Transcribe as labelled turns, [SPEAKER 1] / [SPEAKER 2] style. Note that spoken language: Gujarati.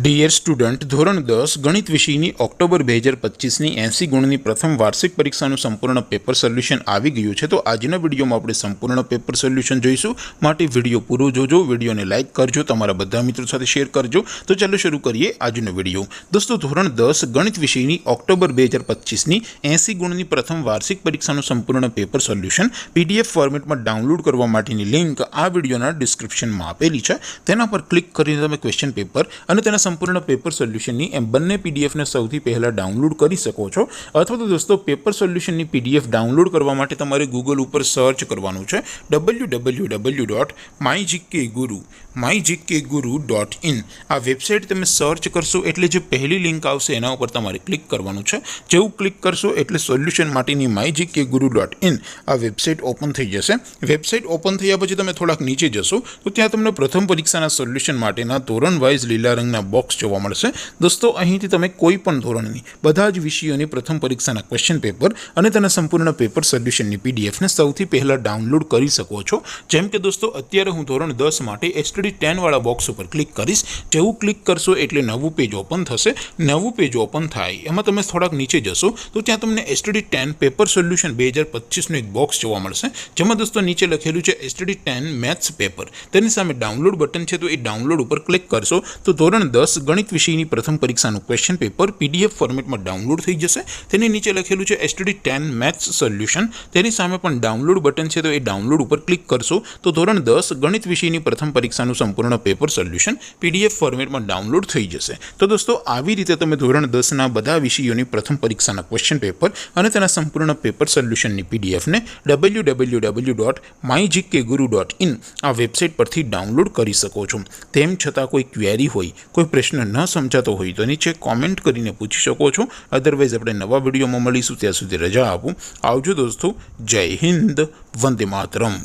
[SPEAKER 1] ડિયર સ્ટુડન્ટ, ધોરણ 10 ગણિત વિષયની ઓક્ટોબર 2025ની 80 ગુણની પ્રથમ વાર્ષિક પરીક્ષાનું સંપૂર્ણ પેપર સોલ્યુશન આવી ગયું છે। તો આજના વિડીયોમાં આપણે સંપૂર્ણ પેપર સોલ્યુશન જોઈશું। માટે વિડીયો પૂરો જોજો, વિડીયોને લાઇક કરજો, તમારા બધા મિત્રો સાથે શેર કરજો। તો ચાલો શરૂ કરીએ આજનો વિડીયો। દોસ્તો, ધોરણ 10 ગણિત વિષયની ઓક્ટોબર 2025ની 80 ગુણની પ્રથમ વાર્ષિક પરીક્ષાનું સંપૂર્ણ પેપર સોલ્યુશન પીડીએફ ફોર્મેટમાં ડાઉનલોડ કરવા માટેની લિંક આ વિડીયોના ડિસ્ક્રિપ્શનમાં આપેલી છે। તેના પર ક્લિક કરીને તમે ક્વેશ્ચન પેપર અને તેના સંપૂર્ણ પેપર સોલ્યુશનની એમ બંને પીડીએફને સૌથી પહેલાં ડાઉનલોડ કરી શકો છો। અથવા તો દોસ્તો, પેપર સોલ્યુશનની પીડીએફ ડાઉનલોડ કરવા માટે તમારે ગૂગલ ઉપર સર્ચ કરવાનું છે www.mygkguru.in। આ વેબસાઇટ તમે સર્ચ કરશો એટલે જે પહેલી લિંક આવશે એના ઉપર તમારે ક્લિક કરવાનું છે। જેવું ક્લિક કરશો એટલે સોલ્યુશન માટેની mygkguru.in આ વેબસાઇટ ઓપન થઈ જશે। વેબસાઇટ ઓપન થયા પછી તમે થોડાક નીચે જશો તો ત્યાં તમને પ્રથમ પરીક્ષાના સોલ્યુશન માટેના ધોરણ વાઇઝ લીલા રંગના બોક્સ જોવા મળશે। દોસ્તો, અહીંથી તમે કોઈ પણ ધોરણની બધા જ વિષયોની પ્રથમ પરીક્ષાના ક્વેશ્ચન પેપર અને તેના સંપૂર્ણ પેપર સોલ્યુશનની પીડીએફને સૌથી પહેલાં ડાઉનલોડ કરી શકો છો। જેમ કે દોસ્તો, અત્યારે હું ધોરણ 10 માટે STD 10 વાળા બોક્સ ઉપર ક્લિક કરીશ। જેવું ક્લિક કરશો એટલે નવું પેજ ઓપન થશે। નવું પેજ ઓપન થાય એમાં તમે થોડાક નીચે જશો તો ત્યાં તમને STD 10 પેપર સોલ્યુશન 2025નું એક બોક્સ જોવા મળશે। જેમાં દોસ્તો નીચે લખેલું છે STD 10 મેથ્સ પેપર। તેની સામે ડાઉનલોડ બટન છે, તો એ ડાઉનલોડ ઉપર ક્લિક કરશો તો ધોરણ 10 ગણિત વિષયની પ્રથમ પરીક્ષાનું ક્વેશ્ચન પેપર પીડીએફ ફોર્મેટમાં ડાઉનલોડ થઈ જશે। તેની નીચે લખેલું છે STD 10 મેથ્સ સોલ્યુશન। તેની સામે પણ ડાઉનલોડ બટન છે, તો એ ડાઉનલોડ ઉપર ક્લિક કરશો તો ધોરણ 10 ગણિત વિષયની પ્રથમ પરીક્ષાનું સંપૂર્ણ પેપર સોલ્યુશન પીડીએફ ફોર્મેટમાં ડાઉનલોડ થઈ જશે। તો દોસ્તો, આવી રીતે તમે ધોરણ 10ના બધા વિષયોની પ્રથમ પરીક્ષાના ક્વેશ્ચન પેપર અને તેના સંપૂર્ણ પેપર સોલ્યુશનની પીડીએફને www.mygkguru.in આ વેબસાઇટ પરથી ડાઉનલોડ કરી શકો છો। તેમ છતાં કોઈ ક્વેરી હોય, કોઈ પ્રશ્ન ન સમજાતો હોય તો નીચે કોમેન્ટ કરીને પૂછી શકો છો। અધરવાઇઝ આપણે નવા વિડીયોમાં મળીશું, ત્યાં સુધી રજા આપું। આવજો દોસ્તો, જય હિન્દ, વંદે માતરમ।